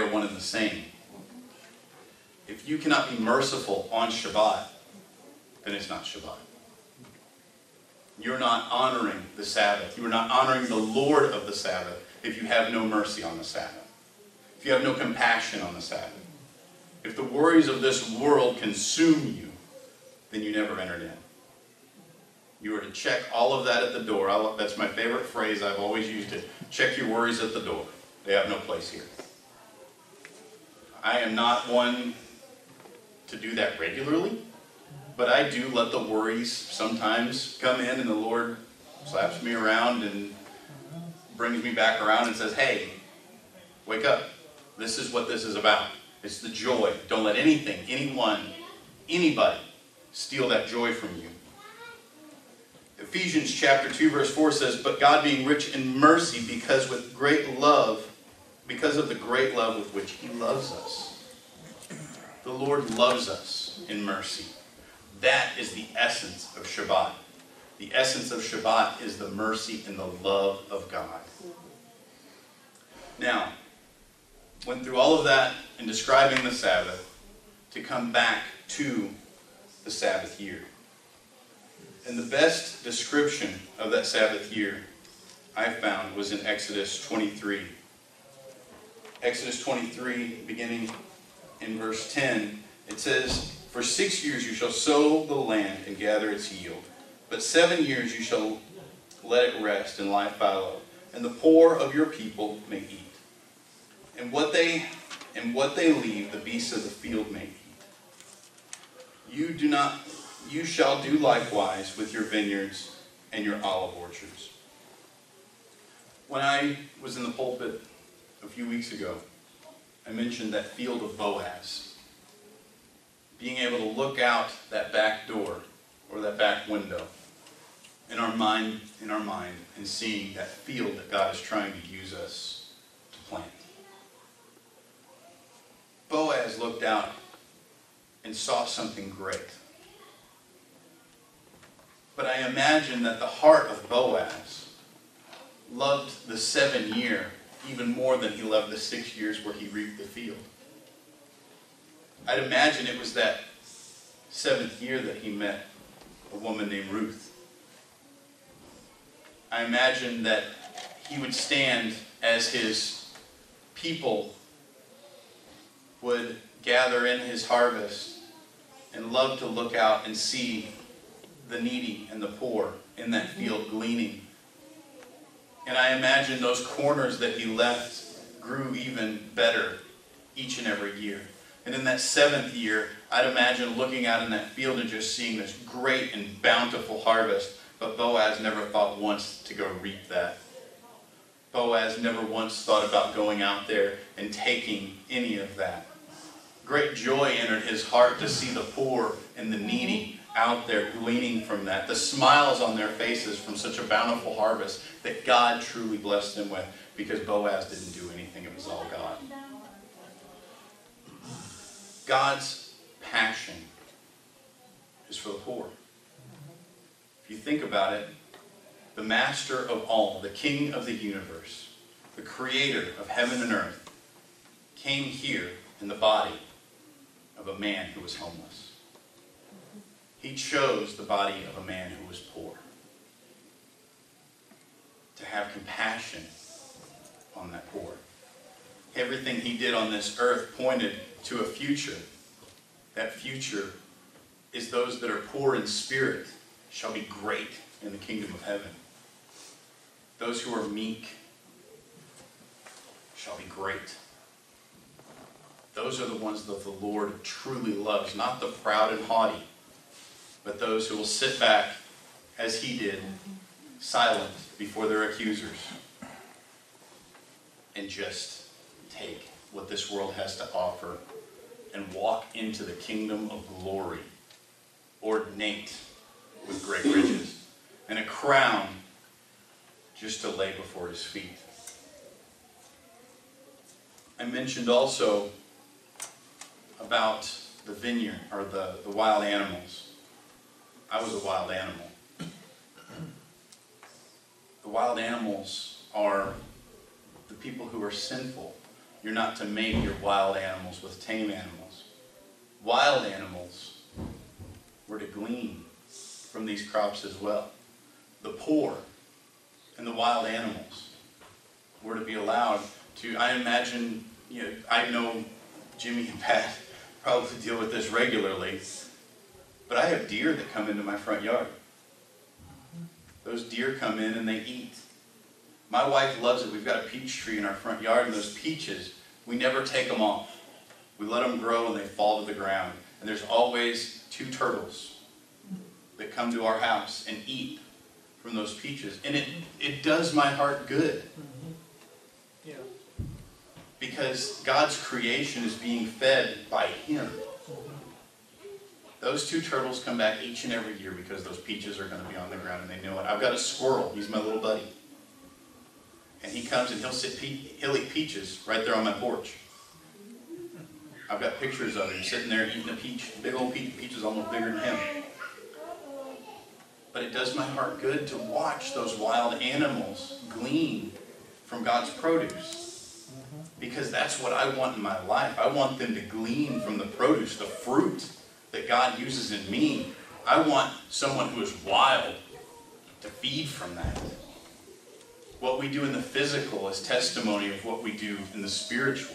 are one and the same. If you cannot be merciful on Shabbat, then it's not Shabbat. You're not honoring the Sabbath. You are not honoring the Lord of the Sabbath if you have no mercy on the Sabbath. If you have no compassion on the Sabbath. If the worries of this world consume you, then you never entered in. You are to check all of that at the door. That's my favorite phrase. I've always used it. Check your worries at the door. They have no place here. I am not one to do that regularly, but I do let the worries sometimes come in, and the Lord slaps me around and brings me back around and says, hey, wake up. This is what this is about. It's the joy. Don't let anything, anyone, anybody steal that joy from you. Ephesians chapter 2 verse 4 says, but God being rich in mercy because of the great love with which he loves us. The Lord loves us in mercy. That is the essence of Shabbat. The essence of Shabbat is the mercy and the love of God. Now, went through all of that in describing the Sabbath to come back to the Sabbath year. And the best description of that Sabbath year I found was in Exodus 23. Exodus 23, beginning in verse 10, it says, for 6 years you shall sow the land and gather its yield. But 7 years you shall let it rest and lie fallow, and the poor of your people may eat. And what they leave, the beasts of the field may eat. You shall do likewise with your vineyards and your olive orchards. When I was in the pulpit a few weeks ago, I mentioned that field of Boaz. Being able to look out that back door or that back window in our mind and seeing that field that God is trying to use us to plant. Boaz looked out and saw something great. But I imagine that the heart of Boaz loved the 7 year even more than he loved the 6 years where he reaped the field. I'd imagine it was that 7th year that he met a woman named Ruth. I imagine that he would stand as his people would gather in his harvest and love to look out and see the needy and the poor in that field gleaning. And I imagine those corners that he left grew even better each and every year. And in that 7th year, I'd imagine looking out in that field and just seeing this great and bountiful harvest. But Boaz never thought once to go reap that. Boaz never once thought about going out there and taking any of that. Great joy entered his heart to see the poor and the needy out there gleaning from that. The smiles on their faces from such a bountiful harvest that God truly blessed them with, because Boaz didn't do anything. It was all God. God's passion is for the poor. If you think about it, the master of all, the king of the universe, the creator of heaven and earth, came here in the body of a man who was homeless. He chose the body of a man who was poor. To have compassion on that poor. Everything he did on this earth pointed to a future. That future is those that are poor in spirit shall be great in the kingdom of heaven. Those who are meek shall be great. Those are the ones that the Lord truly loves, not the proud and haughty, but those who will sit back as he did, silent before their accusers, and just take what this world has to offer and walk into the kingdom of glory, ornate with great riches, and a crown just to lay before his feet. I mentioned also about the vineyard, or the wild animals. I was a wild animal. The wild animals are the people who are sinful, You're not to mate your wild animals with tame animals. Wild animals were to glean from these crops as well. The poor and the wild animals were to be allowed to, I imagine, I know Jimmy and Pat probably deal with this regularly, but I have deer that come into my front yard. Those deer come in and they eat. My wife loves it. We've got a peach tree in our front yard, and those peaches, we never take them off. We let them grow and they fall to the ground. And there's always 2 turtles that come to our house and eat from those peaches. And it does my heart good. Yeah. Because God's creation is being fed by Him. Those 2 turtles come back each and every year because those peaches are going to be on the ground, and they know it. I've got a squirrel. He's my little buddy. And he comes and he'll eat peaches right there on my porch. I've got pictures of him sitting there eating a peach. Big old peaches almost bigger than him. But it does my heart good to watch those wild animals glean from God's produce. Because that's what I want in my life. I want them to glean from the produce, the fruit that God uses in me. I want someone who is wild to feed from that. What we do in the physical is testimony of what we do in the spiritual.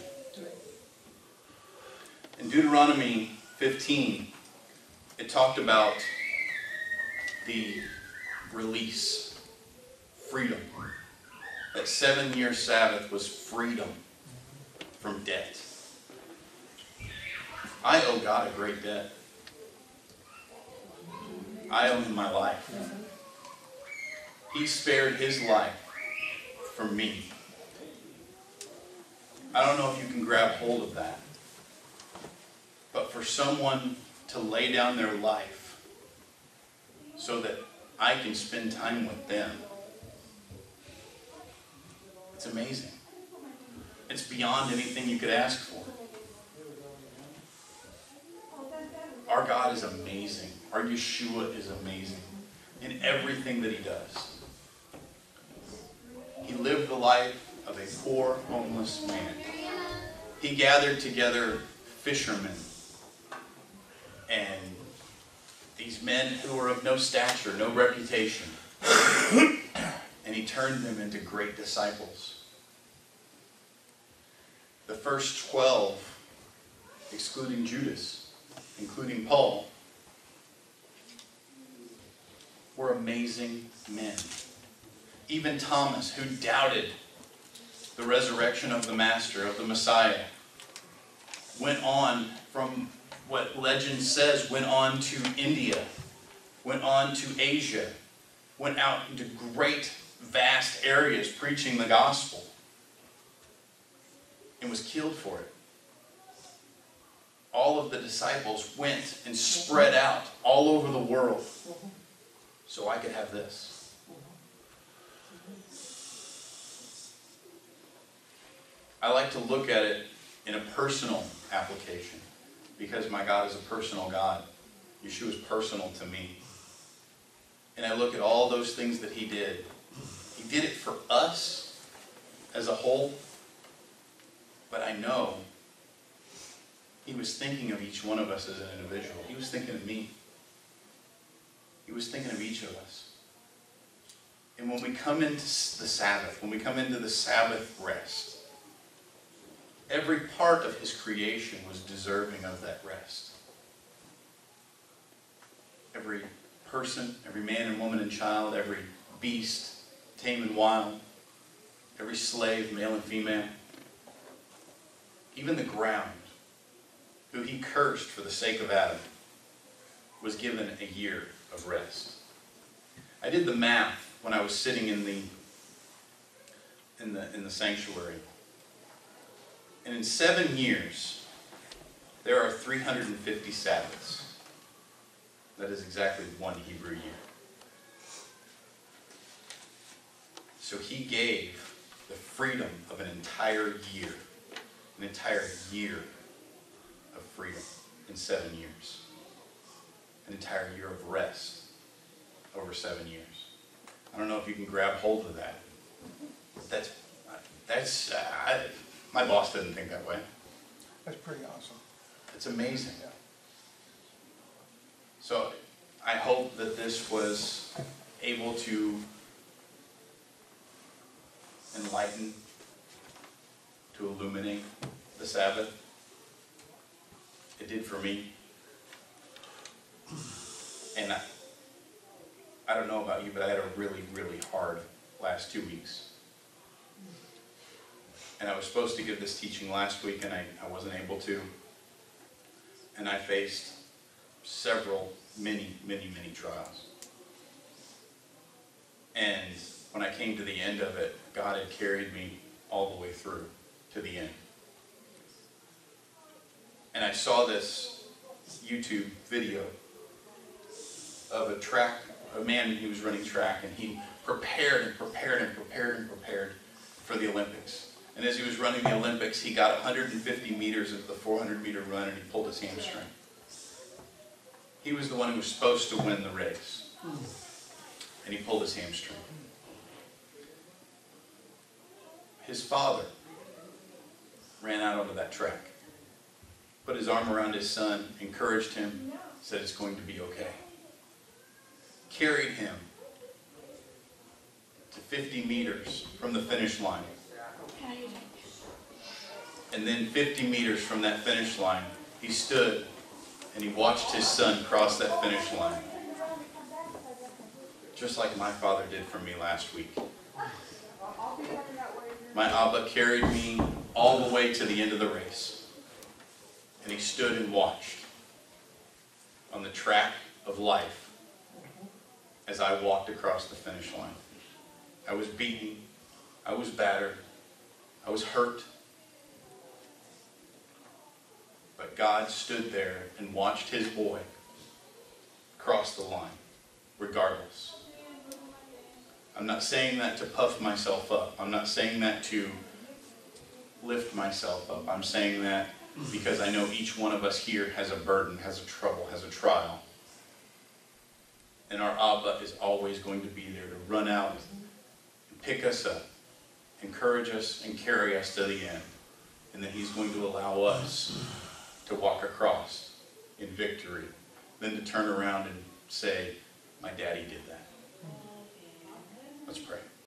In Deuteronomy 15, it talked about the release, freedom. That 7-year Sabbath was freedom from debt. I owe God a great debt. I owe Him my life. He spared His life for me. I don't know if you can grab hold of that. But for someone to lay down their life so that I can spend time with them, it's amazing. It's beyond anything you could ask for. Our God is amazing. Our Yeshua is amazing in everything that He does. He lived the life of a poor, homeless man. He gathered together fishermen and these men who were of no stature, no reputation. And He turned them into great disciples. The first 12, excluding Judas, including Paul, were amazing men. Even Thomas, who doubted the resurrection of the Master, of the Messiah, went on from what legend says, went on to India, went on to Asia, went out into great, vast areas preaching the gospel, and was killed for it. All of the disciples went and spread out all over the world so I could have this. I like to look at it in a personal application because my God is a personal God. Yeshua is personal to me. And I look at all those things that He did. He did it for us as a whole, but I know He was thinking of each one of us as an individual. He was thinking of me. He was thinking of each of us. And when we come into the Sabbath, when we come into the Sabbath rest, every part of His creation was deserving of that rest. Every person, every man and woman and child, every beast, tame and wild, every slave, male and female, even the ground, who He cursed for the sake of Adam, was given a year of rest. I did the math when I was sitting in the sanctuary. And in 7 years, there are 350 Sabbaths. That is exactly 1 Hebrew year. So He gave the freedom of an entire year of freedom in 7 years. An entire year of rest over 7 years. I don't know if you can grab hold of that. My boss didn't think that way. That's pretty awesome. It's amazing. Yeah. So I hope that this was able to enlighten, to illuminate the Sabbath. It did for me. And I don't know about you, but I had a really, really hard last 2 weeks. And I was supposed to give this teaching last week, and I wasn't able to. And I faced several, many trials. And when I came to the end of it, God had carried me all the way through to the end. And I saw this YouTube video of a man who was running track, and he prepared for the Olympics. And as he was running the Olympics, he got 150 meters of the 400-meter run, and he pulled his hamstring. He was the one who was supposed to win the race, and he pulled his hamstring. His father ran out onto that track, put his arm around his son, encouraged him, said it's going to be okay. Carried him to 50 meters from the finish line. And then 50 meters from that finish line, he stood and he watched his son cross that finish line. Just like my father did for me last week. My Abba carried me all the way to the end of the race. And he stood and watched on the track of life as I walked across the finish line. I was beaten. I was battered. I was hurt. But God stood there and watched his boy cross the line, regardless. I'm not saying that to puff myself up. I'm not saying that to lift myself up. I'm saying that because I know each one of us here has a burden, has a trouble, has a trial. And our Abba is always going to be there to run out and pick us up, encourage us, and carry us to the end. And then he's going to allow us to walk across in victory, then to turn around and say, my daddy did that. Let's pray.